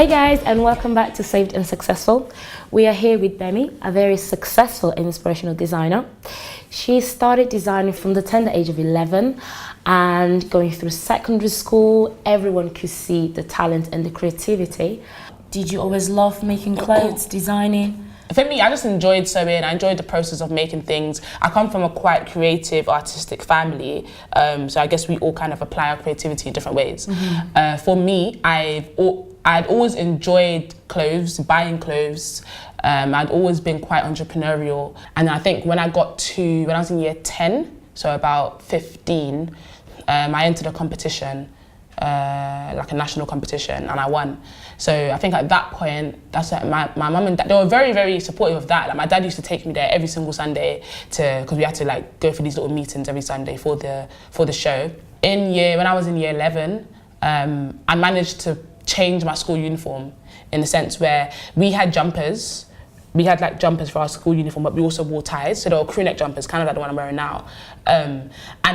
Hi guys, and welcome back to Saved and Successful. We are here with Gbemi, a very successful and inspirational designer. She started designing from the tender age of 11, and going through secondary school, everyone could see the talent and the creativity. Did you always love making clothes, designing? For me, I just enjoyed sewing. I enjoyed the process of making things. I come from a quite creative, artistic family, so I guess we all kind of apply our creativity in different ways. For me, I'd always enjoyed clothes, buying clothes. I'd always been quite entrepreneurial. And I think when I was in year 10, so about 15, I entered a competition, like a national competition, and I won. So I think at that point, that's like my mum and dad, they were very, very supportive of that. Like my dad used to take me there every single Sunday because we had to like go for these little meetings every Sunday for the show. When I was in year 11, I managed to change my school uniform in the sense where we had jumpers. We had like jumpers for our school uniform, but we also wore ties. So they were crew neck jumpers, kind of like the one I'm wearing now. And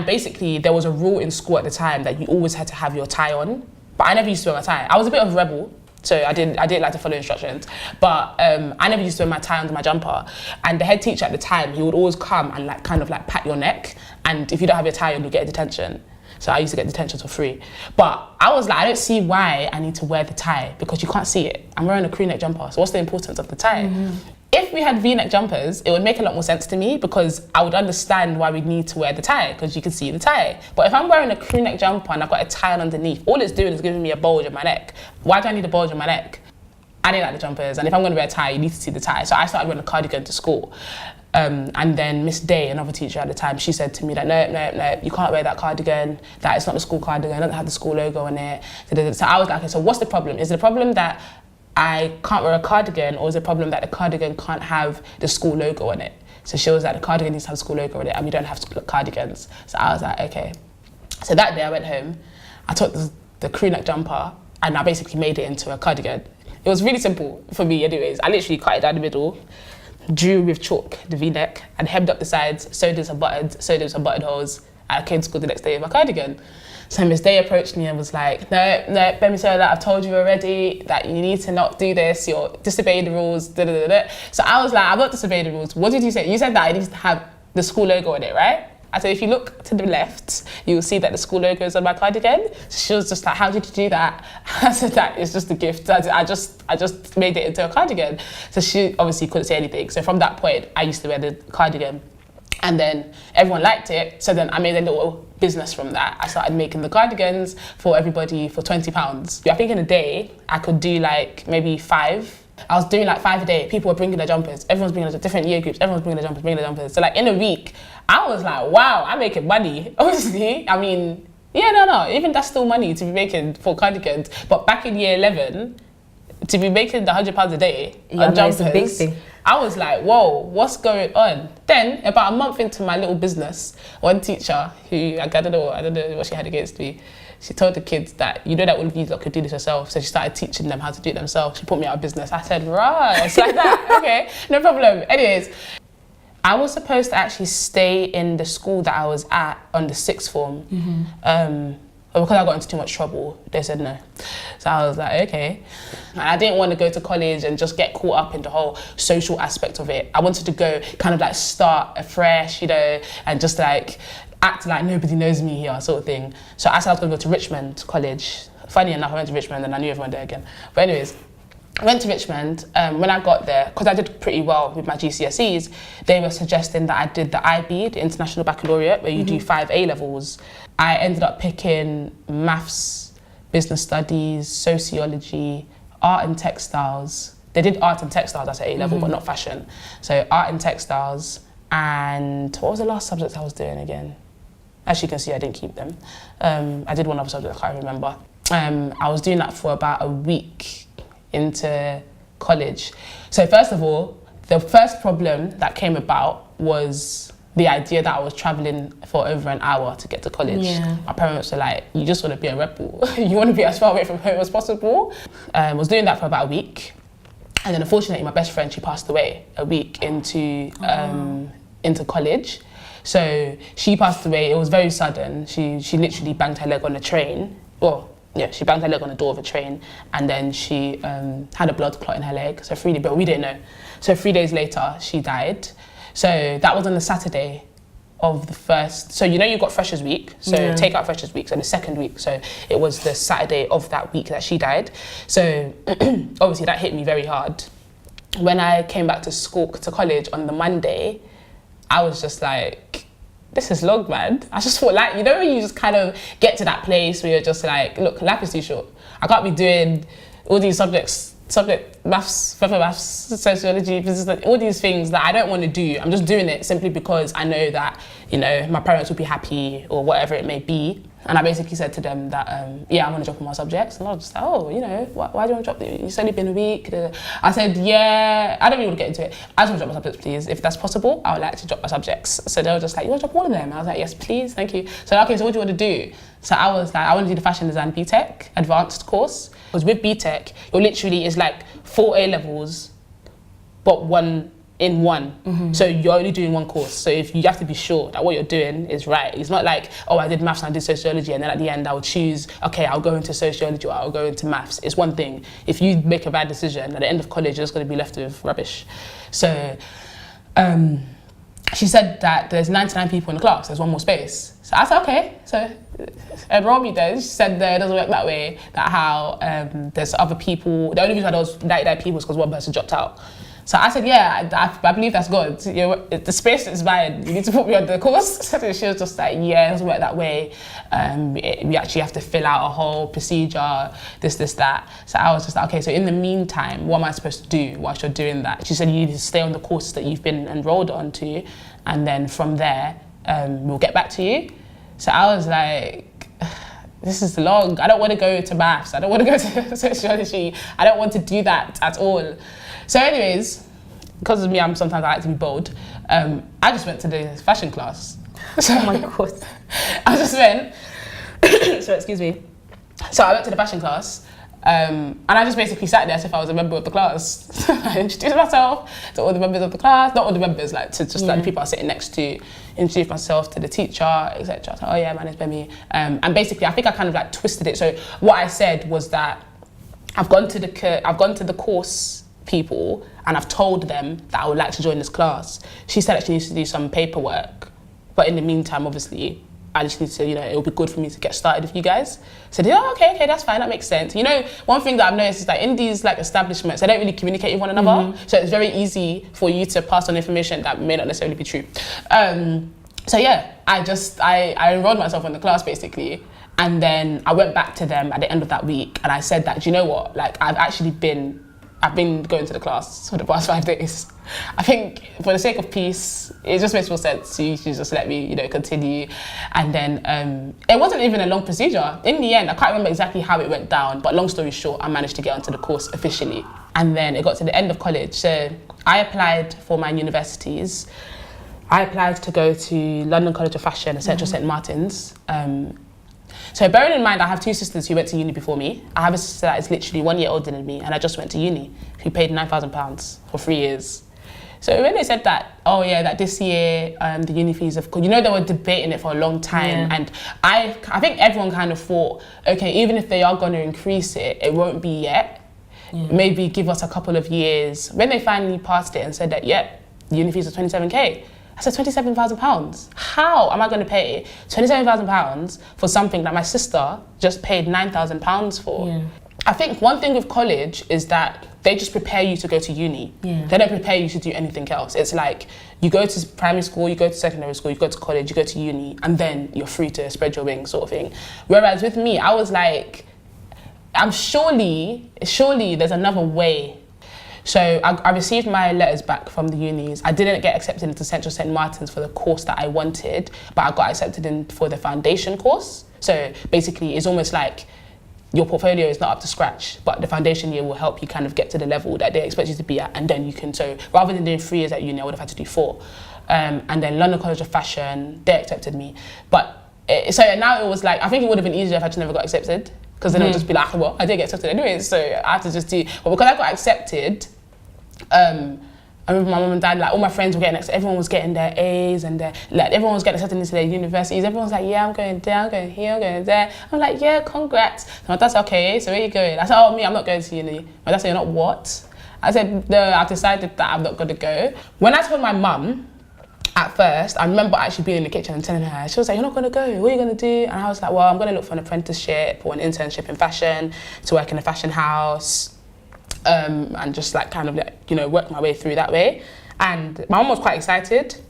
basically there was a rule in school at the time that you always had to have your tie on, but I never used to wear my tie. I was a bit of a rebel, so I didn't like to follow instructions, but I never used to wear my tie under my jumper. And the head teacher at the time, he would always come and like kind of like pat your neck, and if you don't have your tie on, you get a detention. So I used to get detention for free. But I was like, I don't see why I need to wear the tie because you can't see it. I'm wearing a crew neck jumper, so what's the importance of the tie? If we had V-neck jumpers, it would make a lot more sense to me because I would understand why we need to wear the tie because you can see the tie. But if I'm wearing a crew neck jumper and I've got a tie on underneath, all it's doing is giving me a bulge in my neck. Why do I need a bulge in my neck? I didn't like the jumpers, and if I'm going to wear a tie, you need to see the tie. So I started wearing a cardigan to school. And then Miss Day, another teacher at the time, she said to me that no, you can't wear that cardigan, that it's not the school cardigan, it doesn't have the school logo on it. So I was like, okay, so what's the problem? Is it a problem that I can't wear a cardigan, or is it a problem that the cardigan can't have the school logo on it? So she was like, the cardigan needs to have the school logo on it, and we don't have cardigans. So I was like, okay. So that day I went home, I took the crew neck jumper, and I basically made it into a cardigan. It was really simple for me anyways. I literally cut it down the middle, drew with chalk the V-neck, and hemmed up the sides, sewed in some buttons, sewed in some buttonholes, and I came to school the next day with my cardigan. So Miss Day approached me and was like, no, Gbemi, so that I've told you already that you need to not do this, you're disobeying the rules, da da da da. So I was like, I'm not disobeying the rules. What did you say? You said that I need to have the school logo on it, right? I said, if you look to the left, you'll see that the school logo is on my cardigan. So she was just like, how did you do that? I said, that is just a gift. I just made it into a cardigan. So she obviously couldn't say anything. So from that point, I used to wear the cardigan. And then everyone liked it. So then I made a little business from that. I started making the cardigans for everybody for £20. I think in a day, I could do like maybe 5. I was doing like 5 a day. People were bringing their jumpers. Everyone's bringing their different year groups. Everyone's bringing their jumpers. So like in a week, I was like, wow, I'm making money. Obviously, I mean, yeah, no, even that's still money to be making for cardigans. But back in year 11, to be making the £100 a day on jumpers, a big thing. I was like, whoa, what's going on? Then about a month into my little business, one teacher who, I don't know what she had against me, she told the kids that, you know that all of you lot could do this yourself. So she started teaching them how to do it themselves. She put me out of business. I said, right, it's like that, okay, no problem. Anyways, I was supposed to actually stay in the school that I was at on the 6th form. But because I got into too much trouble, they said no. So I was like, okay. And I didn't want to go to college and just get caught up in the whole social aspect of it. I wanted to go kind of like start afresh, you know, and just like act like nobody knows me here, sort of thing. So I said I was going to go to Richmond College. Funny enough, I went to Richmond and I knew everyone there again. But anyways, I went to Richmond. When I got there, because I did pretty well with my GCSEs, they were suggesting that I did the IB, the International Baccalaureate, where you do 5 A-levels. I ended up picking maths, business studies, sociology, art and textiles. They did art and textiles as an A-level, but not fashion. So art and textiles, and what was the last subject I was doing again? As you can see, I didn't keep them. I did one other subject, I can't remember. I was doing that for about a week into college. So first of all, the first problem that came about was the idea that I was traveling for over an hour to get to college. Yeah. My parents were like, you just want to be a rebel. You want to be as far away from home as possible. Was doing that for about a week. And then unfortunately, my best friend, she passed away a week into college. So she passed away, it was very sudden. She literally banged her leg on the train. Well, she banged her leg on the door of a train, and then she had a blood clot in her leg. So but we didn't know. So 3 days later, she died. So that was on the Saturday of the first. So you've got Freshers Week. So take out Freshers Week. So the second week. So it was the Saturday of that week that she died. So obviously that hit me very hard. When I came back to college on the Monday, I was just like, this is long, man. I just thought, like, when you just kind of get to that place where you're just like, look, life is too short. I can't be doing all these maths, further maths, sociology, business, all these things that I don't want to do. I'm just doing it simply because I know that, my parents will be happy or whatever it may be. And I basically said to them that, I'm going to drop all my subjects. And I was just like, why do you want to drop them? It's only been a week. I said, I don't really want to get into it. I just want to drop my subjects, please. If that's possible, I would like to drop my subjects. So they were just like, you want to drop all of them? I was like, yes, please, thank you. So, okay, so what do you want to do? So I was like, I want to do the fashion design BTEC advanced course. Because with BTEC, you're literally, it's like 4 A levels, but one in one. Mm-hmm. So you're only doing one course. So if you have to be sure that what you're doing is right. It's not like, I did maths and I did sociology, and then at the end I would choose, okay, I'll go into sociology or I'll go into maths. It's one thing. If you make a bad decision, at the end of college, you're just going to be left with rubbish. So she said that there's 99 people in the class, there's one more space. So I said, okay, so enroll me then. She said it doesn't work that way, that how there's other people. The only reason there was 99 people is because one person dropped out. So I said, I believe that's good. The space is mine. You need to put me on the course. So she was just like, it doesn't work that way. We actually have to fill out a whole procedure, this, that. So I was just like, okay, so in the meantime, what am I supposed to do whilst you're doing that? She said, you need to stay on the courses that you've been enrolled onto, and then from there, we'll get back to you. So I was like, this is long. I don't want to go to maths. I don't want to go to sociology. I don't want to do that at all. So anyways, because of me, I like to be bold. I just went to the fashion class. Oh my God. I just went, so excuse me. So I went to the fashion class, and I just basically sat there as if I was a member of the class. I introduced myself to all the members of the class, not all the members, like to just like the people I was sitting next to, introduce myself to the teacher, etc. So, my name's Gbemi. And basically, I think I kind of like twisted it. So what I said was that I've gone to the course people and I've told them that I would like to join this class. She said that she needs to do some paperwork, but in the meantime, obviously, I just need to, it'll be good for me to get started with you guys. So they, okay, that's fine, that makes sense. One thing that I've noticed is that in these like establishments, they don't really communicate with one another. Mm-hmm. So it's very easy for you to pass on information that may not necessarily be true. So I enrolled myself in the class basically. And then I went back to them at the end of that week and I said that, do you know what? Like I've been going to the class for the past 5 days. I think for the sake of peace, it just makes more sense. You should just let me, continue. And then it wasn't even a long procedure. In the end, I can't remember exactly how it went down, but long story short, I managed to get onto the course officially. And then it got to the end of college. So I applied for my universities. I applied to go to London College of Fashion and Central St. Martin's. So bearing in mind, I have 2 sisters who went to uni before me. I have a sister that is literally 1 year older than me, and I just went to uni, who paid £9,000 for 3 years. So when they said that, that this year the uni fees have, they were debating it for a long time, and I think everyone kind of thought, okay, even if they are going to increase it, it won't be yet. Maybe give us a couple of years. When they finally passed it and said that, the uni fees are 27k. I said, £27,000. How am I going to pay £27,000 for something that my sister just paid £9,000 for? Yeah. I think one thing with college is that they just prepare you to go to uni. Yeah. They don't prepare you to do anything else. It's like you go to primary school, you go to secondary school, you go to college, you go to uni, and then you're free to spread your wings sort of thing. Whereas with me, I was like, surely there's another way. So I received my letters back from the unis. I didn't get accepted into Central St. Martin's for the course that I wanted, but I got accepted in for the foundation course. So basically, it's almost like your portfolio is not up to scratch, but the foundation year will help you kind of get to the level that they expect you to be at, and then you can, so rather than doing 3 years at uni, I would have had to do 4. And then London College of Fashion, they accepted me. But so now it was like, I think it would have been easier if I just never got accepted, because then it would just be like, well, I didn't get accepted anyways, so I had to just do, but because I got accepted, I remember my mum and dad, like all my friends were getting, everyone was getting their A's and like everyone was getting accepted into their universities. Everyone was like, yeah, I'm going there, I'm going here, I'm going there. I'm like, yeah, congrats. So my dad said, okay, so where are you going? I said, oh, me, I'm not going to uni. My dad said, you're not what? I said, no, I've decided that I'm not going to go. When I told my mum, at first, I remember actually being in the kitchen and telling her, she was like, you're not going to go, what are you going to do? And I was like, well, I'm going to look for an apprenticeship or an internship in fashion, to work in a fashion house, and just like kind of like, you know, work my way through that way. And my mum was quite excited.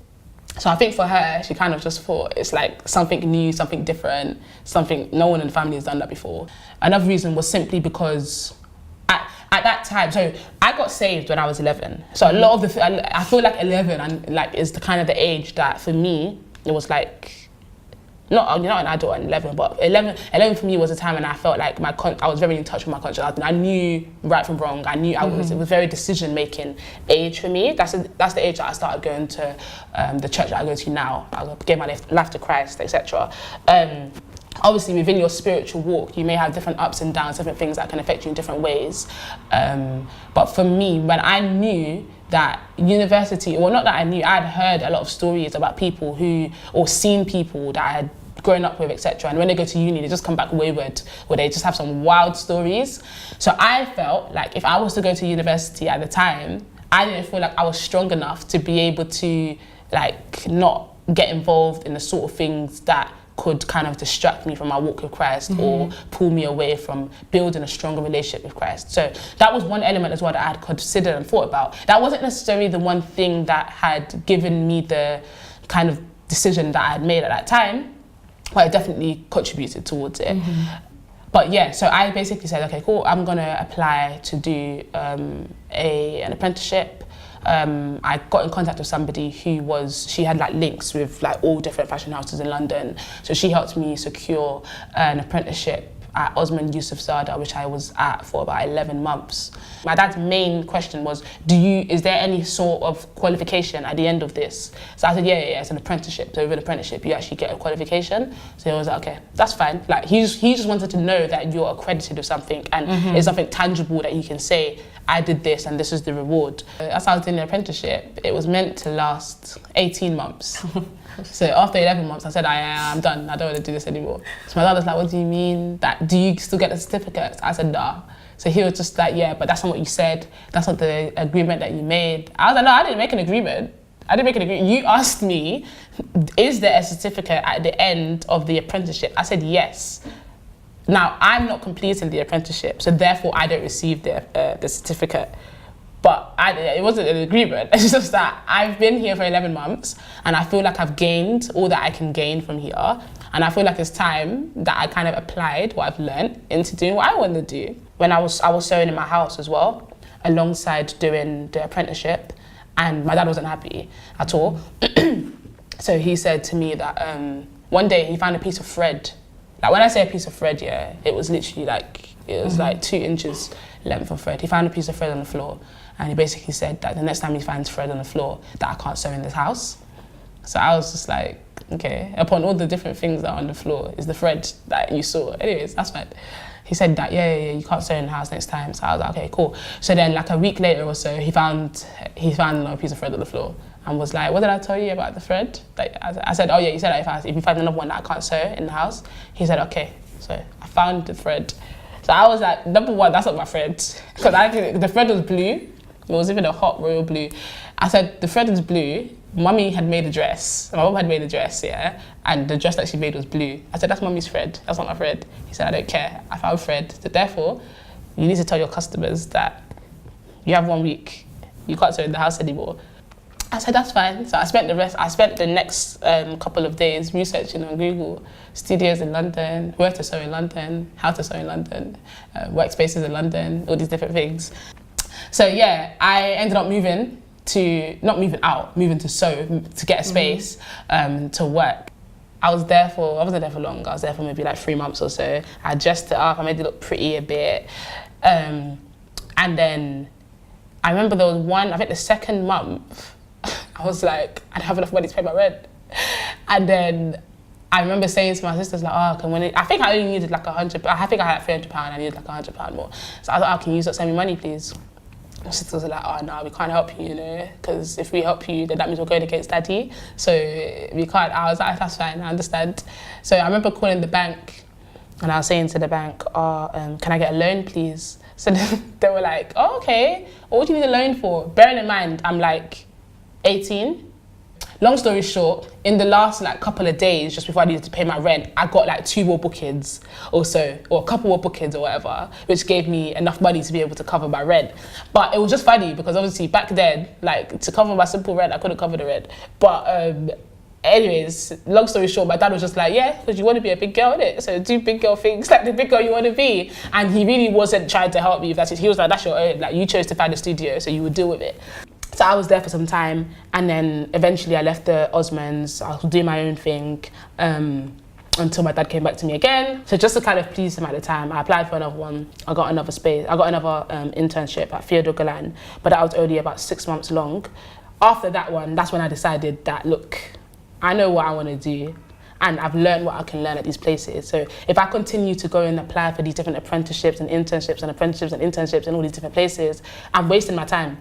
So I think for her, she kind of just thought it's like something new, something different, something no one in the family has done that before. Another reason was simply because at that time, so I got saved when I was 11. So a lot of I feel like 11 and like is the kind of the age that for me, it was like, not an adult at 11, but 11 for me was a time when I felt like I was very in touch with my conscience. I knew right from wrong. I knew it was very decision-making age for me. That's the age that I started going to the church that I go to now. I gave my life to Christ, etc. Obviously, within your spiritual walk, you may have different ups and downs, different things that can affect you in different ways. But for me, when I knew that university, well, not that I knew, I'd heard a lot of stories about people or seen people that I had grown up with, etc. And when they go to uni, they just come back wayward, or they just have some wild stories. So I felt like if I was to go to university at the time, I didn't feel like I was strong enough to be able to like not get involved in the sort of things that could kind of distract me from my walk with Christ or pull me away from building a stronger relationship with Christ. So that was one element as well that I had considered and thought about. That wasn't necessarily the one thing that had given me the kind of decision that I had made at that time, but it definitely contributed towards it. But yeah, so I basically said, okay, cool, I'm gonna apply to do an apprenticeship. I got in contact with somebody she had like links with like all different fashion houses in London. So she helped me secure an apprenticeship at Osman Yusuf Zada, which I was at for about 11 months. My dad's main question was, is there any sort of qualification at the end of this? So I said, yeah, it's an apprenticeship. So with an apprenticeship, you actually get a qualification. So he was like, okay, that's fine. Like he just wanted to know that you're accredited with something and it's something tangible that you can say, I did this and this is the reward. As I was doing the apprenticeship, it was meant to last 18 months. So after 11 months, I said, I'm done. I don't want to do this anymore. So my dad was like, what do you mean? Do you still get the certificates? I said, nah. So he was just like, yeah, but that's not what you said. That's not the agreement that you made. I was like, no, I didn't make an agreement. You asked me, is there a certificate at the end of the apprenticeship? I said, yes. Now, I'm not completing the apprenticeship, so therefore I don't receive the certificate. But it wasn't an agreement. It's just that I've been here for 11 months and I feel like I've gained all that I can gain from here. And I feel like it's time that I kind of applied what I've learned into doing what I want to do. When I was sewing in my house as well, alongside doing the apprenticeship, and my dad wasn't happy at all. So he said to me that one day he found a piece of thread. Like when I say a piece of thread, yeah, it was literally like, like 2 inches length of thread. He found a piece of thread on the floor and he basically said that the next time he finds thread on the floor that I can't sew in this house. So I was just like, okay, upon all the different things that are on the floor, is the thread that you saw. Anyways, that's fine. He said that, yeah, you can't sew in the house next time. So I was like, okay, cool. So then like a week later or so, he found another piece of thread on the floor and was like, what did I tell you about the thread? Like, I said, oh yeah, you said that if you find another one that I can't sew in the house. He said, okay. So I found the thread. So I was like, number one, that's not my thread. Because I think the thread was blue. It was even a hot royal blue. I said, the thread is blue. Mummy had made a dress. My mum had made a dress, yeah? And the dress that she made was blue. I said, that's Mummy's thread. That's not my thread. He said, I don't care. I found thread. So therefore, you need to tell your customers that you have 1 week. You can't sew in the house anymore. I said, that's fine. So I spent the next couple of days researching on Google, studios in London, where to sew in London, how to sew in London, workspaces in London, all these different things. So yeah, I ended up moving to sew, to get a space, to work. I wasn't there for long. I was there for maybe like 3 months or so. I dressed it up, I made it look pretty a bit. And then I remember there was one, I think the second month, I was like, I don't have enough money to pay my rent. And then I remember saying to my sisters, like, I think I only needed like 100, I think I had £300, I needed like £100 more. So I was like, can you send me money, please? my sisters were like, oh no, we can't help you, you know, because if we help you, then that means we're going against daddy. So we can't. I was like, that's fine, I understand. So I remember calling the bank and I was saying to the bank, can I get a loan, please? So they were like, oh, okay, what do you need a loan for? Bearing in mind, I'm like 18. Long story short, in the last like couple of days, just before I needed to pay my rent, I got like 2 more bookings or so, or a couple more bookings or whatever, which gave me enough money to be able to cover my rent. But it was just funny because obviously back then, like to cover my simple rent, I couldn't cover the rent. But anyways, long story short, my dad was just like, yeah, because you want to be a big girl, innit? So do big girl things, like the big girl you want to be. And he really wasn't trying to help me with that. He was like, that's your own, like you chose to find a studio, so you would deal with it. So I was there for some time, and then eventually I left the Osmonds. I was doing my own thing until my dad came back to me again. So just to kind of please him at the time, I applied for another one. I got another space. I got another internship at Theodore Galan, but that was only about 6 months long. After that one, that's when I decided that, look, I know what I want to do, and I've learned what I can learn at these places. So if I continue to go and apply for these different apprenticeships and internships and apprenticeships and internships in all these different places, I'm wasting my time.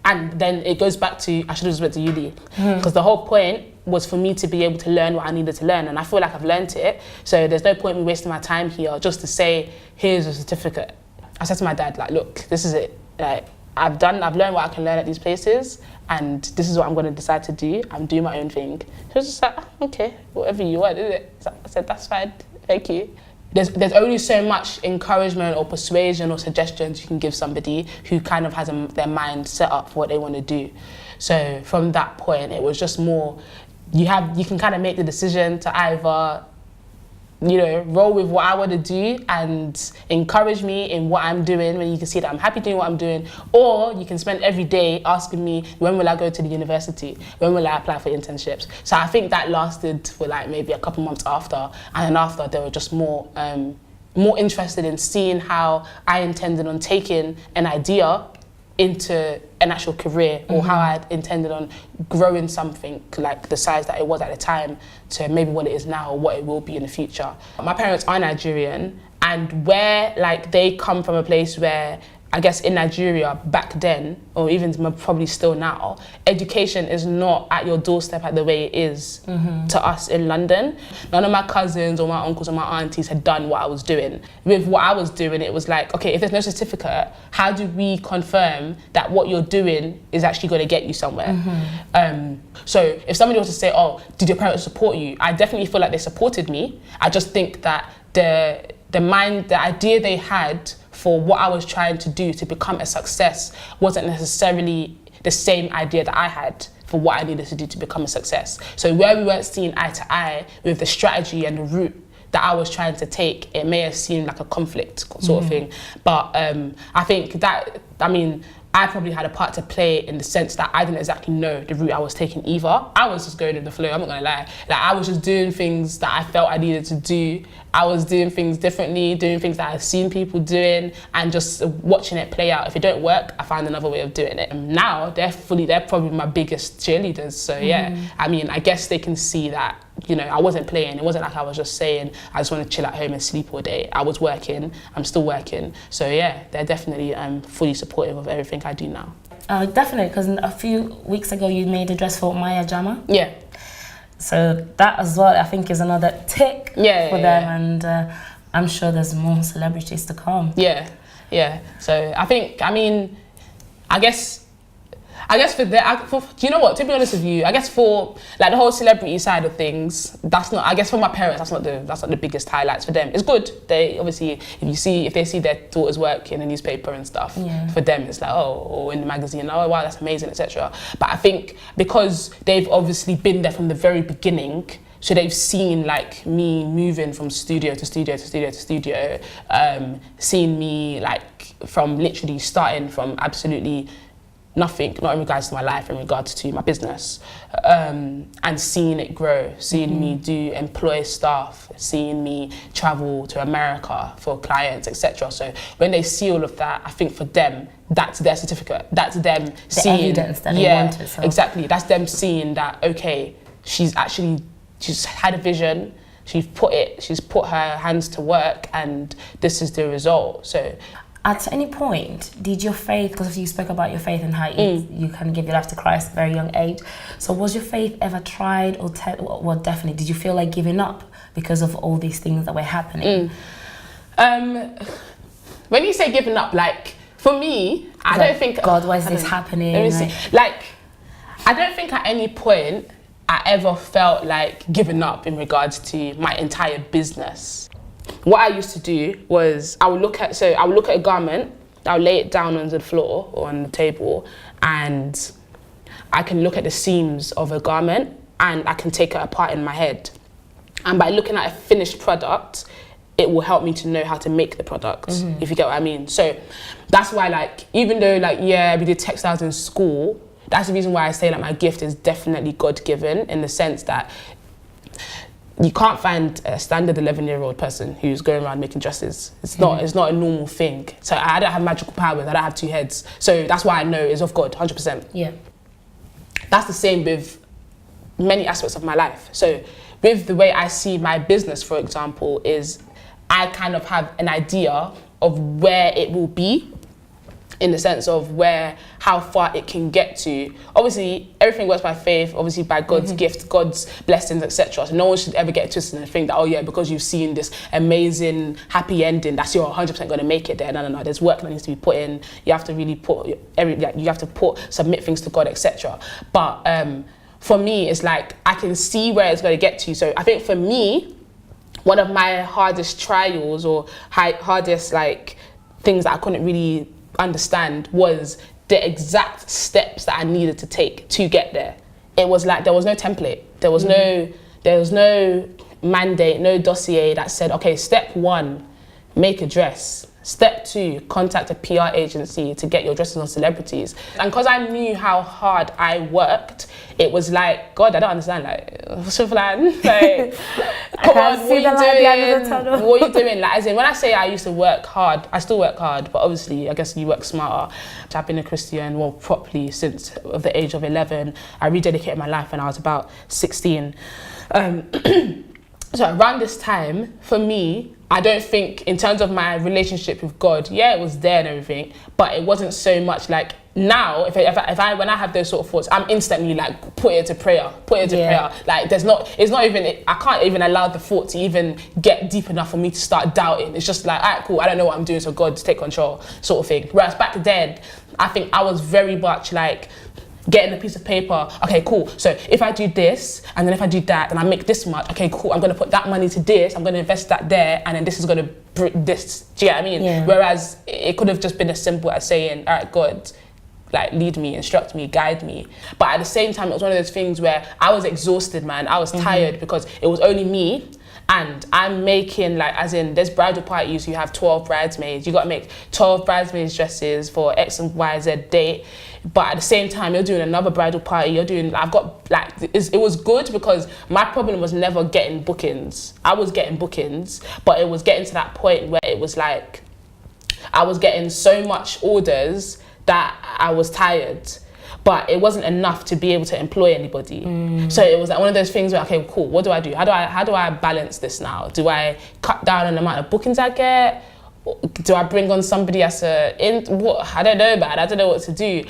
And then it goes back to, I should have just went to uni. Because the whole point was for me to be able to learn what I needed to learn. And I feel like I've learned it. So there's no point in me wasting my time here just to say, here's a certificate. I said to my dad, like, look, this is it. Like, I've learned what I can learn at these places. And this is what I'm going to decide to do. I'm doing my own thing. He was just like, okay, whatever you want, is it? So I said, that's fine, thank you. There's only so much encouragement or persuasion or suggestions you can give somebody who kind of has their mind set up for what they want to do. So from that point, it was just more, you can kind of make the decision to either, you know, roll with what I want to do and encourage me in what I'm doing when you can see that I'm happy doing what I'm doing, or you can spend every day asking me, when will I go to the university? When will I apply for internships? So I think that lasted for like maybe a couple months after, and then after they were just more interested in seeing how I intended on taking an idea into an actual career, or how I intended on growing something like the size that it was at the time to maybe what it is now or what it will be in the future. My parents are Nigerian, and where like they come from a place where, I guess in Nigeria back then, or even probably still now, education is not at your doorstep at the way it is to us in London. None of my cousins or my uncles or my aunties had done what I was doing. With what I was doing, it was like, okay, if there's no certificate, how do we confirm that what you're doing is actually going to get you somewhere? So if somebody was to say, oh, did your parents support you? I definitely feel like they supported me. I just think that the idea they had for what I was trying to do to become a success wasn't necessarily the same idea that I had for what I needed to do to become a success. So where we weren't seeing eye to eye with the strategy and the route that I was trying to take, it may have seemed like a conflict sort of thing. But I think that, I probably had a part to play in the sense that I didn't exactly know the route I was taking either. I was just going in the flow, I'm not gonna lie. Like, I was just doing things that I felt I needed to do. I was doing things differently, doing things that I've seen people doing, and just watching it play out. If it don't work, I find another way of doing it. And now, they're probably my biggest cheerleaders. So yeah, I guess they can see that, you know, I wasn't playing. It wasn't like I was just saying, I just want to chill at home and sleep all day. I was working, I'm still working. So yeah, they're definitely fully supportive of everything I do now. Definitely, because a few weeks ago you made a dress for Maya Jama. Yeah. So that as well, I think, is another tick for them, and I'm sure there's more celebrities to come. Yeah. So I think, I guess for that, do you know what? To be honest with you, I guess for like the whole celebrity side of things, that's not. I guess for my parents, that's not the biggest highlights for them. It's good. They obviously, if they see their daughter's work in the newspaper and stuff, for them it's like, oh, or in the magazine, oh wow, that's amazing, etc. But I think because they've obviously been there from the very beginning, so they've seen like me moving from studio to studio to studio to studio, seen me like from literally starting from absolutely nothing, not in regards to my life, in regards to my business, and seeing it grow, seeing me employ staff, seeing me travel to America for clients, etc. So when they see all of that, I think for them, that's their certificate. That's them seeing evidence that they wanted. So. Exactly. That's them seeing that, okay, she's had a vision, she's put her hands to work, and this is the result. So At any point, did your faith, because you spoke about your faith and how you kind of give your life to Christ at a very young age, so was your faith ever tried or well, definitely, did you feel like giving up because of all these things that were happening? When you say giving up, like, for me, I don't think... God, why is this happening? Let me see. Like, I don't think at any point I ever felt like giving up in regards to my entire business. What I used to do was I would look at a garment, I would lay it down on the floor or on the table, and I can look at the seams of a garment and I can take it apart in my head. And by looking at a finished product, it will help me to know how to make the product, if you get what I mean. So that's why, like, even though, like, yeah, we did textiles in school, that's the reason why I say, like, my gift is definitely God-given, in the sense that you can't find a standard 11-year-old person who's going around making dresses. It's not a normal thing. So I don't have magical powers, I don't have two heads. So that's why I know it's of God, 100%. Yeah. That's the same with many aspects of my life. So with the way I see my business, for example, is I kind of have an idea of where it will be, in the sense of how far it can get to. Obviously, everything works by faith, obviously by God's gift, God's blessings, etc. So no one should ever get twisted and think that, oh yeah, because you've seen this amazing, happy ending, that's you're 100% going to make it there. No. There's work that needs to be put in. You have to really submit things to God, etc. But for me, it's like, I can see where it's going to get to. So I think for me, one of my hardest trials or hardest, like, things that I couldn't really understand was the exact steps that I needed to take to get there. It was like there was no template, there was no mandate, no dossier that said, okay, step 1, make a dress. Step 2, contact a PR agency to get your dresses on celebrities. And because I knew how hard I worked, it was like, God, I don't understand. Like, what's your plan? Like, come on, what are you doing? What are you doing? Like, as in, when I say I used to work hard, I still work hard, but obviously, I guess you work smarter. I've been a Christian, well, properly since the age of 11. I rededicated my life when I was about 16. So around this time, for me, I don't think, in terms of my relationship with God, yeah, it was there and everything, but it wasn't so much like, now, when I have those sort of thoughts, I'm instantly like, put it to prayer. Like, it's not even, I can't even allow the thought to even get deep enough for me to start doubting. It's just like, all right, cool, I don't know what I'm doing, so God, take control, sort of thing. Whereas back then, I think I was very much like, getting a piece of paper, okay, cool, so if I do this, and then if I do that, then I make this much, okay, cool, I'm going to put that money to this, I'm going to invest that there, and then this is going to bring this, do you get what I mean? Yeah. Whereas it could have just been as simple as saying, all right, God, like, lead me, instruct me, guide me. But at the same time, it was one of those things where I was exhausted, man, I was tired, because it was only me, and I'm making, like, as in, there's bridal parties, you have 12 bridesmaids, you got to make 12 bridesmaids dresses for X and Y, Z date. But at the same time, you're doing another bridal party, I've got, like, it was good, because my problem was never getting bookings. I was getting bookings, but it was getting to that point where it was like, I was getting so much orders that I was tired. But it wasn't enough to be able to employ anybody. So it was like one of those things where, okay, cool, what do I do? How do I balance this now? Do I cut down on the amount of bookings I get? Do I bring on somebody as I don't know, man. I don't know what to do.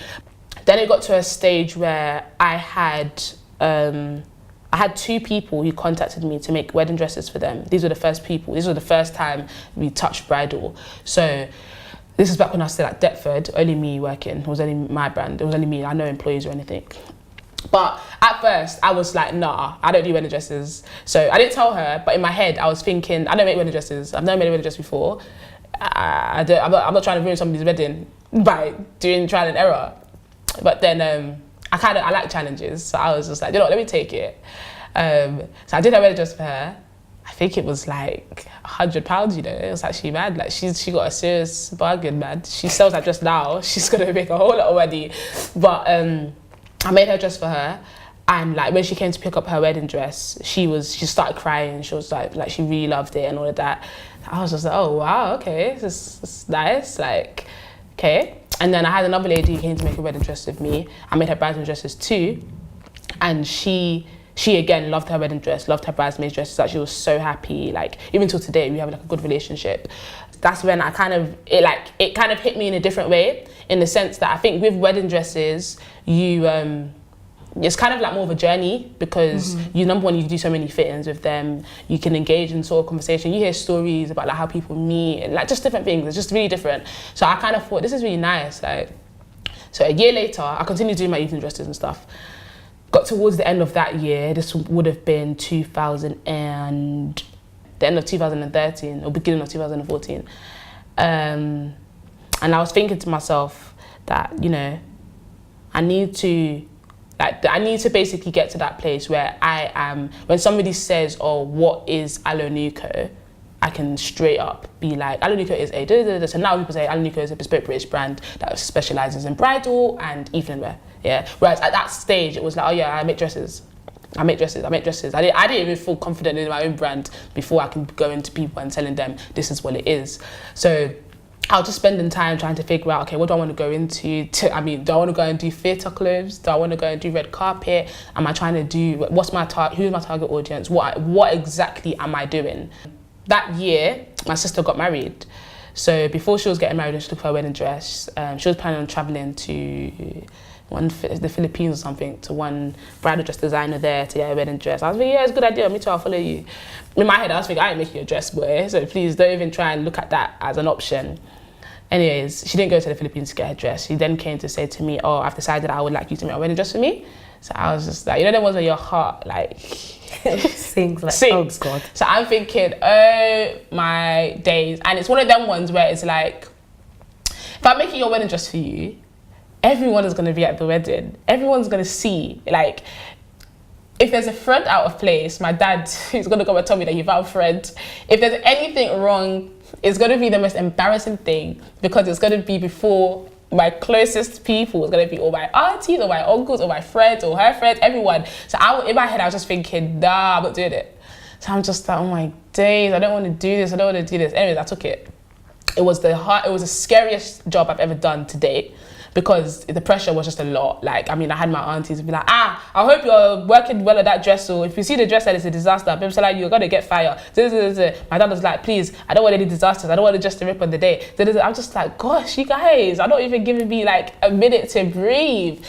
Then it got to a stage where I had 2 people who contacted me to make wedding dresses for them. These were the first people. This was the first time we touched bridal. So this is back when I was still at Deptford, only me working. It was only my brand. It was only me. I had no employees or anything. But at first, I was like, nah, I don't do wedding dresses. So I didn't tell her, but in my head, I was thinking, I don't make wedding dresses. I've never made a wedding dress before. I'm not trying to ruin somebody's wedding by doing trial and error. But then I like challenges. So I was just like, you know what, let me take it. So I did a wedding dress for her. I think it was like £100, you know, it was actually mad. Like, she got a serious bargain, man. She sells that dress now. She's gonna make a whole lot of money. But I made her dress for her, and like when she came to pick up her wedding dress, she started crying. She was like she really loved it and all of that. I was just like, oh wow, okay, this is nice, like, okay. And then I had another lady who came to make a wedding dress with me. I made her bridesmaid dresses too, and she again loved her wedding dress, loved her bridesmaid dresses. Like, she was so happy. Like, even till today, we have like a good relationship. that's when I kind of, it kind of hit me in a different way, in the sense that I think with wedding dresses, it's kind of like more of a journey, because you, number one, you do so many fittings with them, you can engage in sort of conversation, you hear stories about like how people meet and like just different things. It's just really different. So I kind of thought, this is really nice. Like, so a year later, I continued doing my evening dresses and stuff. Got towards the end of that year, this would have been the end of 2013 or beginning of 2014. And I was thinking to myself that, you know, I need to basically get to that place where I am, when somebody says, oh, what is AloNuko? I can straight up be like, AloNuko is a da-da-da-da. So now people say AloNuko is a bespoke British brand that specializes in bridal and evening wear. Yeah. Whereas at that stage, it was like, oh yeah, I make dresses. I didn't even feel confident in my own brand before I can go into people and telling them this is what it is. So I was just spending time trying to figure out, okay, what do I want to go into? Do I want to go and do theatre clothes? Do I want to go and do red carpet? Am I trying to do, who's my target audience? What exactly am I doing? That year, my sister got married. So before she was getting married and she took her wedding dress, she was planning on traveling to the Philippines or something, to one bridal dress designer there to get a wedding dress. I was thinking, yeah, it's a good idea, me too, I'll follow you. In my head, I was thinking, I ain't making you a dress, boy, so please don't even try and look at that as an option. Anyways, she didn't go to the Philippines to get her dress. She then came to say to me, oh, I've decided I would like you to make a wedding dress for me. So I was just like, you know the ones where your heart like sings like, sings. Oh God. So I'm thinking, oh my days. And it's one of them ones where it's like, if I'm making your wedding dress for you, everyone is going to be at the wedding. Everyone's going to see, like, if there's a thread out of place, my dad is going to come and tell me that he found thread. If there's anything wrong, it's going to be the most embarrassing thing, because it's going to be before my closest people. It's going to be all my aunties or my uncles or my friends or her friends, everyone. So in my head, I was just thinking, nah, I'm not doing it. So I'm just like, oh my days, I don't want to do this. Anyways, I took it. It was the scariest job I've ever done to date, because the pressure was just a lot. Like, I mean, I had my aunties be like, I hope you're working well at that dress, or if you see the dress that is a disaster, people say like, you're gonna get fired. My dad was like, please, I don't want any disasters. I don't want it just to rip on the day. I'm just like, gosh, you guys, are not even giving me like a minute to breathe.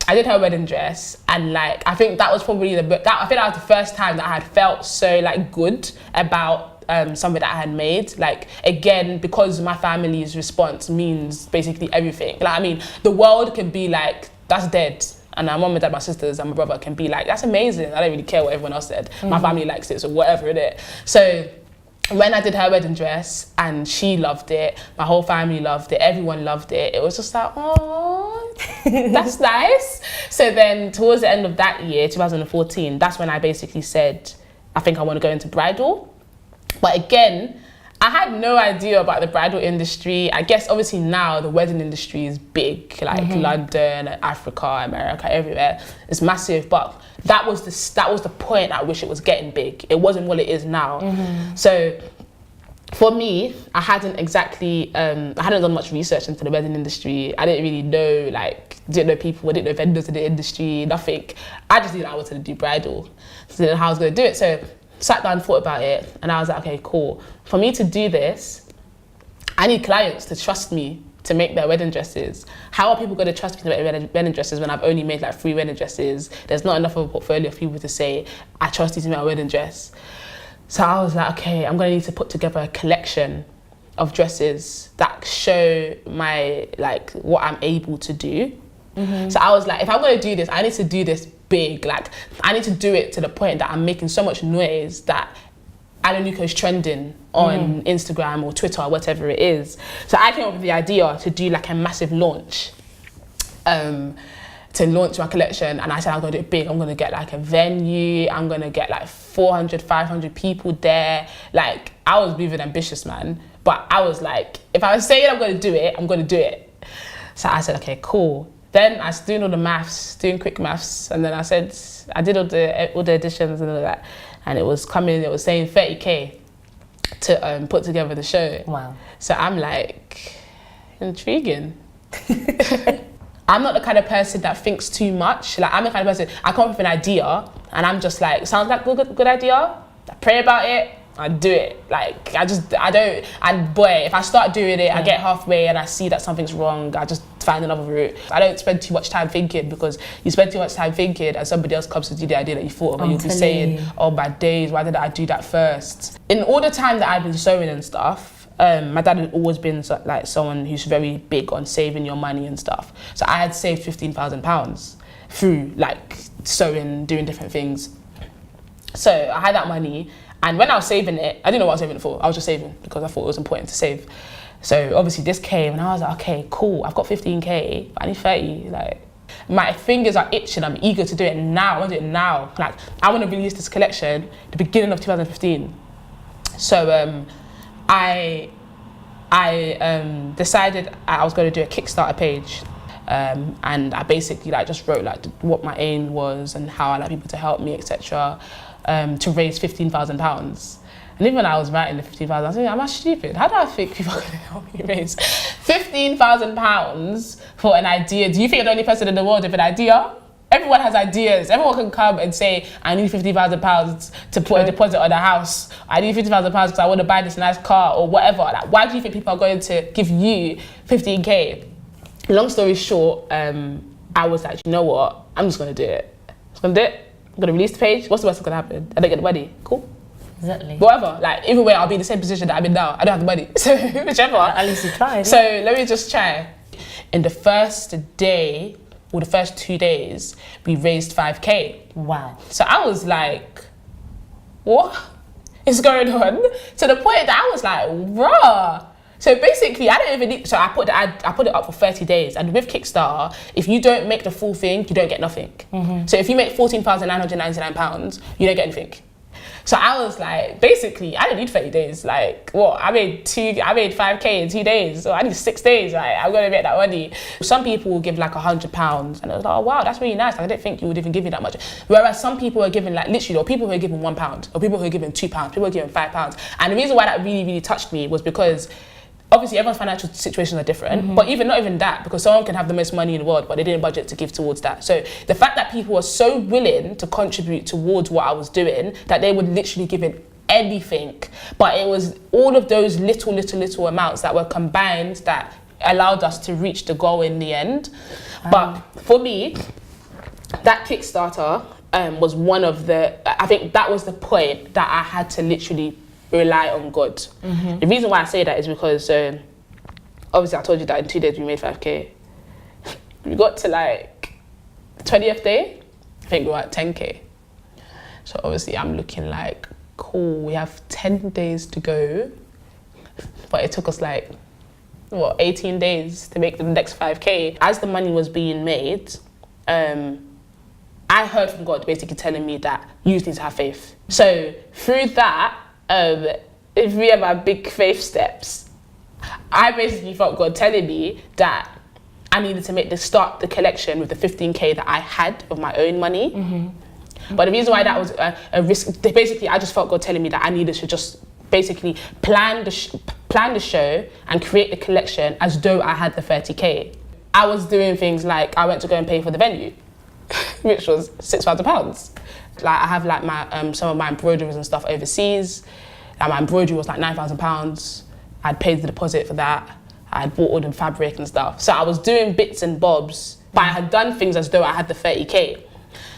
I did her wedding dress, and like, I think that was probably that was the first time that I had felt so like good about something that I had made. Like, again, because my family's response means basically everything. Like, I mean, the world can be like, that's dead. And my mom and dad, my sisters and my brother can be like, that's amazing. I don't really care what everyone else said. My family likes it, so whatever it is. So when I did her wedding dress and she loved it, my whole family loved it, everyone loved it, it was just like, oh, that's nice. So then towards the end of that year, 2014, that's when I basically said, I think I want to go into bridal. But again, I had no idea about the bridal industry. I guess obviously now the wedding industry is big, like London, Africa, America, everywhere. It's massive, but that was the point at which it was getting big. It wasn't what it is now. So for me, I hadn't done much research into the wedding industry. I didn't really know, didn't know people, I didn't know vendors in the industry, nothing. I just knew that I wanted to do bridal. So then how I was going to do it. So sat down, thought about it, and I was like, okay, cool. For me to do this, I need clients to trust me to make their wedding dresses. How are people going to trust me to make wedding dresses when I've only made like 3 wedding dresses? There's not enough of a portfolio of people to say, I trust you to make a wedding dress. So I was like, okay, I'm going to need to put together a collection of dresses that show my, what I'm able to do. So I was like, if I'm going to do this, I need to do this big. Like, I need to do it to the point that I'm making so much noise that AloNuko is trending on Instagram or Twitter or whatever it is. So I came up with the idea to do like a massive launch, to launch my collection. And I said, I'm going to do it big. I'm going to get like a venue. I'm going to get like 400, 500 people there. Like, I was being ambitious, man. But I was like, if I was saying I'm going to do it, I'm going to do it. So I said, okay, cool. Then I was doing all the maths, doing quick maths, and then I said, I did all the additions and all that, and it was saying 30K to put together the show. Wow. So I'm like, intriguing. I'm not the kind of person that thinks too much. Like, I'm the kind of person, I come up with an idea, and I'm just like, sounds like a good idea, I pray about it, I'd do it. Like, if I start doing it, I get halfway and I see that something's wrong, I just find another route. I don't spend too much time thinking, because you spend too much time thinking and somebody else comes to do the idea that you thought of, and you'll be saying, oh my days, why didn't I do that first? In all the time that I've been sewing and stuff, my dad had always been like someone who's very big on saving your money and stuff. So I had saved £15,000 through like sewing, doing different things. So I had that money, and when I was saving it, I didn't know what I was saving it for. I was just saving because I thought it was important to save. So obviously this came and I was like, okay, cool, I've got 15K, but I need 30. Like, my fingers are itching, I'm eager to do it now, I want to do it now. Like, I want to release this collection the beginning of 2015. So I decided I was going to do a Kickstarter page. And I basically like just wrote like what my aim was and how I like people to help me, etc. To raise £15,000. And even when I was writing the 15,000, I was like, am I stupid? How do I think people are going to help me raise £15,000 for an idea? Do you think you're the only person in the world with an idea? Everyone has ideas. Everyone can come and say, I need £50,000 to put a deposit on a house. I need £50,000 because I want to buy this nice car or whatever. Like, why do you think people are going to give you 15K? Long story short, I was like, you know what? I'm just going to do it. I'm going to do it. I'm going to release the page. What's the worst that's going to happen? I don't get the money. Cool. Exactly. Whatever. Like, either way, I'll be in the same position that I'm in now. I don't have the money. So, whichever. At least you tried. So, let me just try. In the first day, or the first 2 days, we raised 5K. Wow. So, I was like, what is going on? To the point that I was like, bruh. So basically, I don't even need, so I put it up for 30 days. And with Kickstarter, if you don't make the full thing, you don't get nothing. Mm-hmm. So if you make £14,999, you don't get anything. So I was like, basically, I don't need 30 days. Like, what? I made 5K in 2 days. So I need 6 days. Like, I'm going to make that money. Some people will give like £100. And I was like, oh, wow, that's really nice. Like, I didn't think you would even give me that much. Whereas some people are giving like, literally, or people who are giving £1, or people who are giving £2, people who are giving £5. And the reason why that really, really touched me was because obviously everyone's financial situations are different, but not even that, because someone can have the most money in the world, but they didn't budget to give towards that. So the fact that people were so willing to contribute towards what I was doing, that they would literally give it anything, but it was all of those little amounts that were combined that allowed us to reach the goal in the end. But for me, that Kickstarter was one of the, I think that was the point that I had to literally rely on God. Mm-hmm. The reason why I say that is because obviously I told you that in 2 days we made 5K. We got to like the 20th day, I think we were at 10K. So obviously I'm looking like, cool, we have 10 days to go. But it took us like, 18 days to make the next 5K. As the money was being made, I heard from God basically telling me that you need to have faith. So through that, if we have our big faith steps, I basically felt God telling me that I needed to start the collection with the 15K that I had of my own money. Mm-hmm. But the reason why that was a risk, basically I just felt God telling me that I needed to just basically plan the show and create the collection as though I had the 30K. I was doing things like I went to go and pay for the venue, which was £6,000. Like I have like my some of my embroideries and stuff overseas. Like my embroidery was like £9,000. I'd paid the deposit for that. I'd bought all the fabric and stuff. So I was doing bits and bobs, but I had done things as though I had the 30K.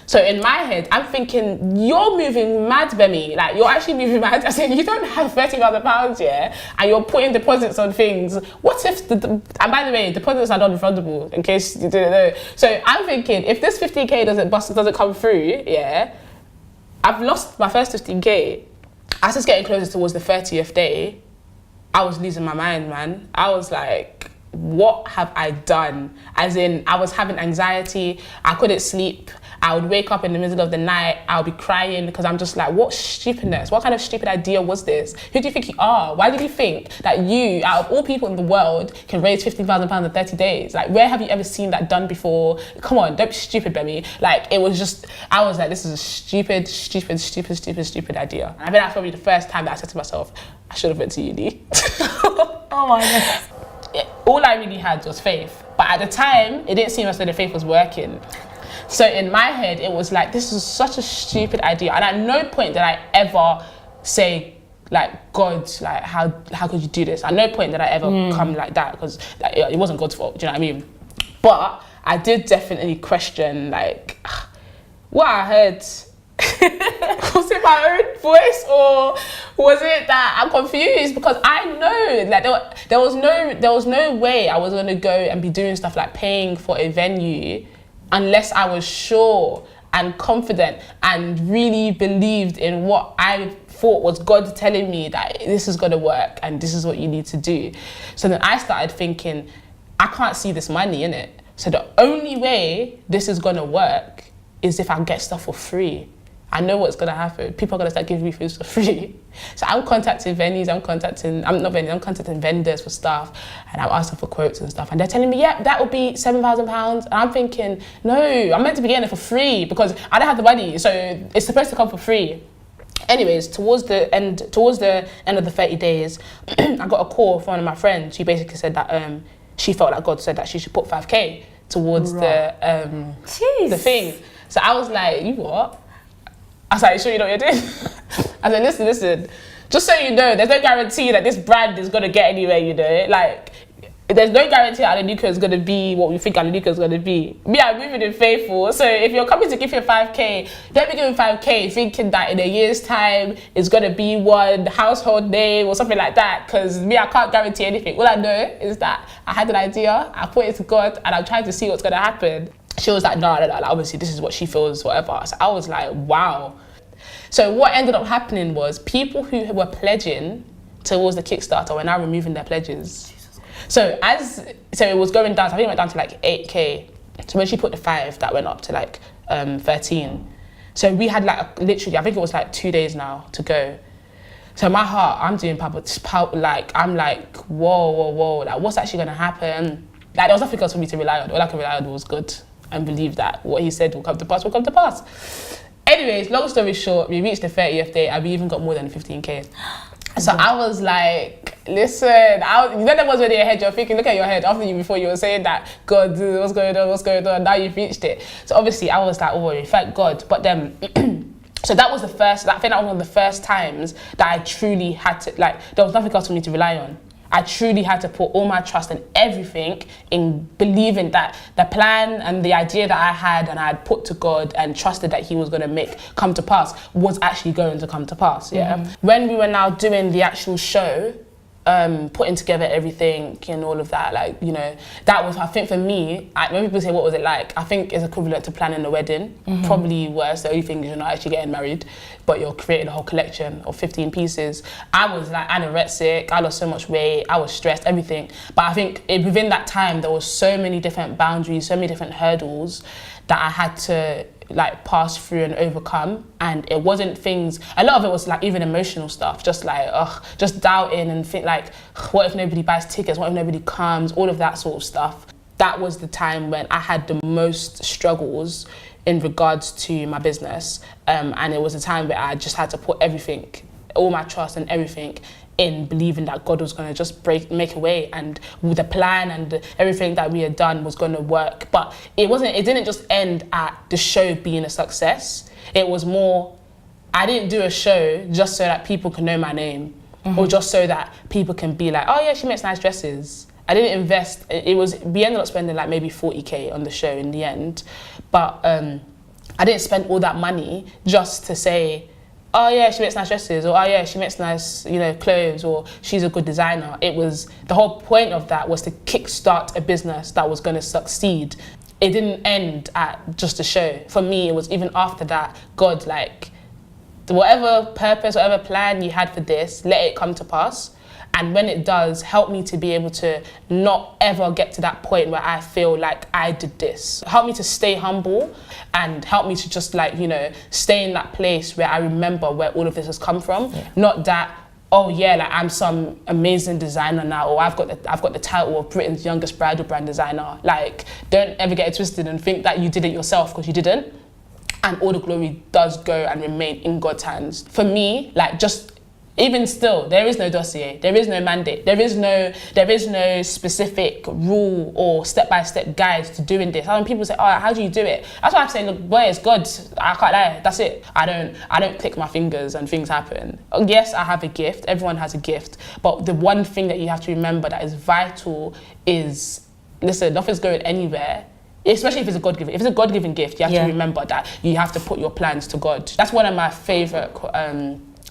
So in my head, I'm thinking, you're moving mad, Gbemi. Like, you're actually moving mad. I said, you don't have £30,000, yeah? And you're putting deposits on things. What if, and by the way, deposits are non-refundable, in case you didn't know. So I'm thinking, if this 15K doesn't come through, yeah, I've lost my first 15K. As it's getting closer towards the 30th day, I was losing my mind, man. I was like, what have I done? As in, I was having anxiety. I couldn't sleep. I would wake up in the middle of the night. I would be crying because I'm just like, what stupidness? What kind of stupid idea was this? Who do you think you are? Why did you think that you, out of all people in the world, can raise £15,000 in 30 days? Like, where have you ever seen that done before? Come on, don't be stupid, Gbemi. Like, it was just, I was like, this is a stupid idea. And I think that's probably the first time that I said to myself, I should have went to uni. Oh my God. All I really had was faith. But at the time, it didn't seem as though the faith was working. So in my head, it was like, this is such a stupid idea. And at no point did I ever say, like, God, like, how could you do this? At no point did I ever come like that, because like, it wasn't God's fault, do you know what I mean? But I did definitely question, like, what I heard. Was it my own voice, or was it that I'm confused? Because I know that there was no way I was going to go and be doing stuff like paying for a venue unless I was sure and confident and really believed in what I thought was God telling me that this is going to work and this is what you need to do. So then I started thinking, I can't see this money in it. So the only way this is going to work is if I get stuff for free. I know what's going to happen. People are going to start giving me food for free. So I'm contacting venues, I'm contacting vendors for stuff, and I'm asking for quotes and stuff. And they're telling me, yeah, that would be £7,000. And I'm thinking, no, I'm meant to be getting it for free because I don't have the money. So it's supposed to come for free. Anyways, towards the end of the 30 days, I got a call from one of my friends. She basically said that she felt like God said that she should put 5k towards the thing. So I was like, you what? I was like, sure you know what you're doing? I said, listen, just so you know, there's no guarantee that this brand is going to get anywhere, you know? Like, there's no guarantee that AloNuko is going to be what we think AloNuko is going to be. Me, I'm moving in faithful. So if you're coming to give you 5k, don't be giving 5k thinking that in a year's time, it's going to be one household name or something like that. Because me, I can't guarantee anything. All I know is that I had an idea, I put it to God, and I'm trying to see what's going to happen. She was like, no, like, obviously this is what she feels, whatever. So I was like, wow. So what ended up happening was people who were pledging towards the Kickstarter were now removing their pledges. So it was going down, so I think it went down to like 8k. So when she put the 5, that went up to like 13. So we had like literally, I think it was like 2 days now to go. So my heart, I'm doing like, I'm like, whoa, like what's actually gonna happen? Like there was nothing else for me to rely on. All I could rely on was God and believe that what he said will come to pass. Anyways, long story short, we reached the 30th day and we even got more than 15k. So I was like, listen, you know that was when your head, you're thinking, look at your head after before you were saying that, God, what's going on, now you've reached it. So obviously I was like, oh, thank God. But then, so that was the first, I think that was one of the first times that I truly had to, like, there was nothing else for me to rely on. I truly had to put all my trust and everything in believing that the plan and the idea that I had and I had put to God and trusted that he was going to come to pass was actually going to come to pass, yeah? Mm-hmm. When we were now doing the actual show, putting together everything and all of that, like, you know, that was, I think for me, when people say what was it like, I think it's equivalent to planning a wedding. Mm-hmm. Probably worse. The only thing is you're not actually getting married, but you're creating a whole collection of 15 pieces. I was like anorexic, I lost so much weight, I was stressed, everything. But I think within that time, there was so many different boundaries, so many different hurdles that I had to like pass through and overcome. And it wasn't things, a lot of it was like even emotional stuff, just like just doubting and think like, what if nobody buys tickets, what if nobody comes, all of that sort of stuff. That was the time when I had the most struggles in regards to my business, and it was a time where I just had to put everything, all my trust and everything in believing that God was going to just make a way, and with the plan and everything that we had done was going to work. But it didn't just end at the show being a success. It was more, I didn't do a show just so that people can know my name, mm-hmm. or just so that people can be like, oh yeah, she makes nice dresses. I didn't invest, we ended up spending like maybe 40k on the show in the end. But I didn't spend all that money just to say, oh yeah, she makes nice dresses, or oh yeah, she makes nice, you know, clothes, or she's a good designer. It was, the whole point of that was to kickstart a business that was going to succeed. It didn't end at just a show. For me, it was even after that, God, like, whatever purpose, whatever plan you had for this, let it come to pass. And when it does, help me to be able to not ever get to that point where I feel like I did this. Help me to stay humble and help me to just like, you know, stay in that place where I remember where all of this has come from. Yeah. Not that, oh yeah, like I'm some amazing designer now, or I've got the title of Britain's youngest bridal brand designer. Like, don't ever get it twisted and think that you did it yourself, because you didn't. And all the glory does go and remain in God's hands. For me, like, just Even still, there is no dossier, there is no mandate, there is no specific rule or step-by-step guide to doing this. When people say, oh, how do you do it? That's why I'm saying, look, boy, it's God. I can't lie. That's it. I don't click my fingers and things happen. Yes, I have a gift. Everyone has a gift. But the one thing that you have to remember that is vital is, listen, nothing's going anywhere. Especially if it's a God-given. If it's a God-given gift, you have to remember that you have to put your plans to God. That's one of my favorite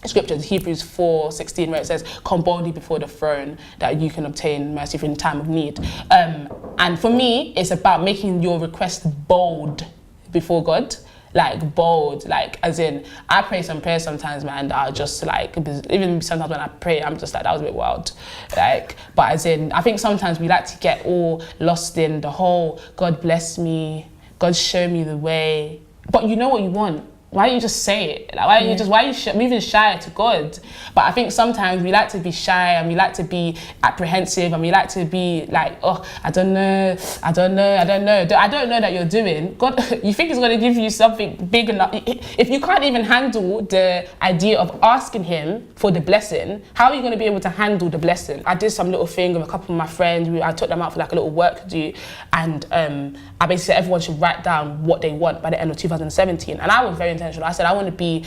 scriptures, Hebrews 4:16, where it says, come boldly before the throne that you can obtain mercy in time of need. And for me, it's about making your request bold before God. Like bold, like as in, I pray some prayers sometimes, man, that are just like, even sometimes when I pray, I'm just like, that was a bit wild. Like, but as in, I think sometimes we like to get all lost in the whole, God bless me, God show me the way. But you know what you want. Why don't you just say it? Like, why are you moving shy to God? But I think sometimes we like to be shy and we like to be apprehensive and we like to be like, oh, I don't know that you're doing. God, you think he's going to give you something big enough? If you can't even handle the idea of asking him for the blessing, how are you going to be able to handle the blessing? I did some little thing with a couple of my friends. I took them out for like a little work to do, and I basically said everyone should write down what they want by the end of 2017. And I was very intentional. I said I want to be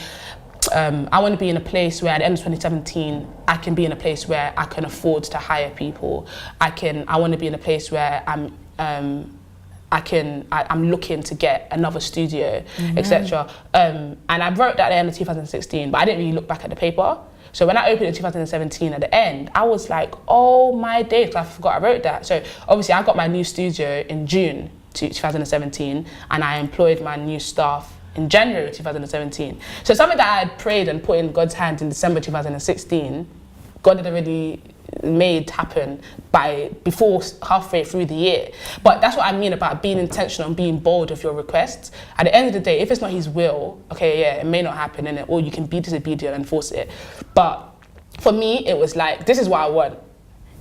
in a place where at the end of 2017 I can be in a place where I can afford to hire people. I want to be in a place where I'm looking to get another studio, etc. And I wrote that at the end of 2016, but I didn't really look back at the paper. So when I opened in 2017 at the end, I was like, oh my days, I forgot I wrote that. So obviously I got my new studio in June 2017, and I employed my new staff in January 2017. So something that I had prayed and put in God's hand in December 2016, God had already made happen before halfway through the year. But that's what I mean about being intentional and being bold with your requests. At the end of the day, if it's not his will, okay, yeah, it may not happen, or you can be disobedient and force it. But for me, it was like, this is what I want.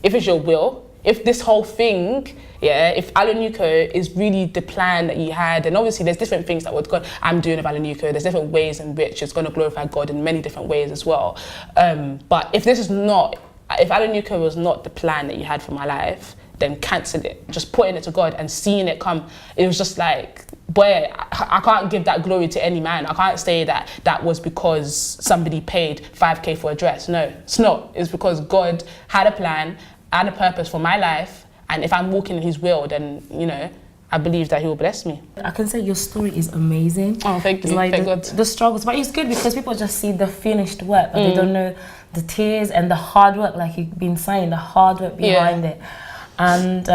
If it's your will, if this whole thing, if AloNuko is really the plan that you had, and obviously there's different things that what God I'm doing with AloNuko, there's different ways in which it's going to glorify God in many different ways as well. But if AloNuko was not the plan that you had for my life, then cancel it. Just putting it to God and seeing it come. It was just like, boy, I can't give that glory to any man. I can't say that was because somebody paid 5K for a dress. No, it's not. It's because God had a plan and a purpose for my life, and if I'm walking in his will, then I believe that he will bless me. I can say your story is amazing. Oh, thank you. Like thank God. The struggles, but it's good because people just see the finished work, but they don't know the tears and the hard work, like you've been saying, the hard work behind it. And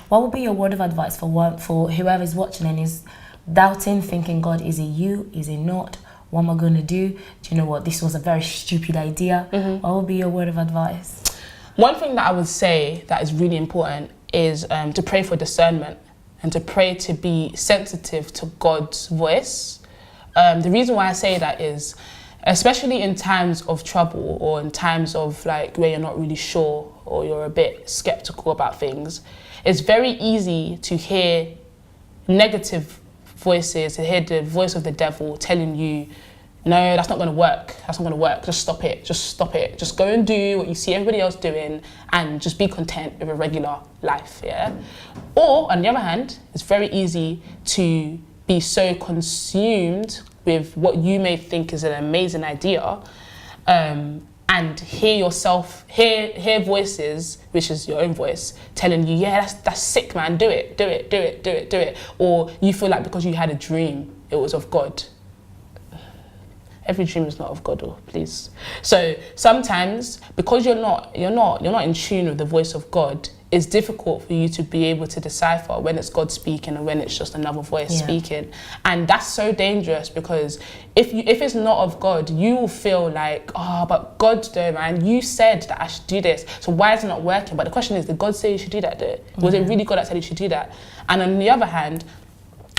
what would be your word of advice for whoever is watching and is doubting, thinking, God, is it you? Is it not? What am I going to do? Do you know what? This was a very stupid idea. What would be your word of advice? One thing that I would say that is really important is to pray for discernment and to pray to be sensitive to God's voice. The reason why I say that is, especially in times of trouble or in times of like where you're not really sure or you're a bit skeptical about things, it's very easy to hear negative voices, to hear the voice of the devil telling you, no, that's not going to work. That's not going to work. Just stop it. Just stop it. Just go and do what you see everybody else doing and just be content with a regular life, yeah? Or, on the other hand, it's very easy to be so consumed with what you may think is an amazing idea and hear voices, which is your own voice, telling you, yeah, that's sick, man. Do it. Or you feel like because you had a dream, it was of God. Every dream is not of God, please. So sometimes, because you're not in tune with the voice of God, it's difficult for you to be able to decipher when it's God speaking and when it's just another voice speaking. And that's so dangerous, because if it's not of God, you will feel like, oh, but God though, man, you said that I should do this, so why is it not working? But the question is, did God say you should do that though? Was it really God that said you should do that? And on the other hand,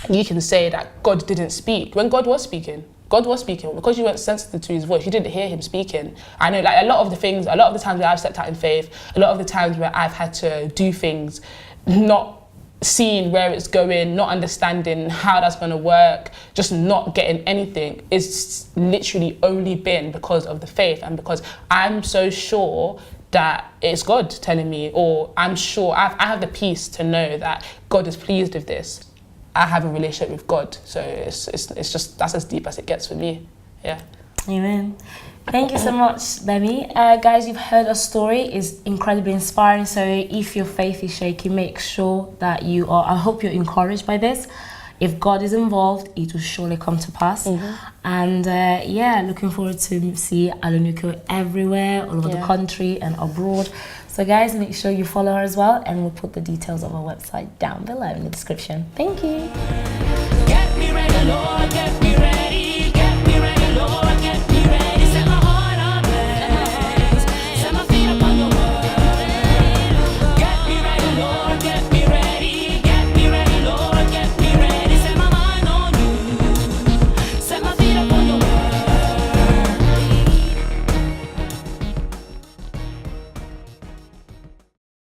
you can say that God didn't speak when God was speaking. God was speaking. Because you weren't sensitive to his voice, you didn't hear him speaking. I know, like, a lot of the times where I've stepped out in faith, a lot of the times where I've had to do things not seeing where it's going, not understanding how that's going to work, just not getting anything, it's literally only been because of the faith, and because I'm so sure that it's God telling me, or I'm sure I have the peace to know that God is pleased with this. I have a relationship with God, so it's just, that's as deep as it gets for me. Yeah. Amen. Thank you so much, Gbemi. Guys, you've heard a story. It's incredibly inspiring. So if your faith is shaky, make sure that you are, I hope you're encouraged by this. If God is involved, it will surely come to pass. And yeah, looking forward to see AloNuko everywhere, all over the country and abroad. So guys, make sure you follow her as well, and we'll put the details of our website down below in the description. Thank you. Get me ready, Lord, get me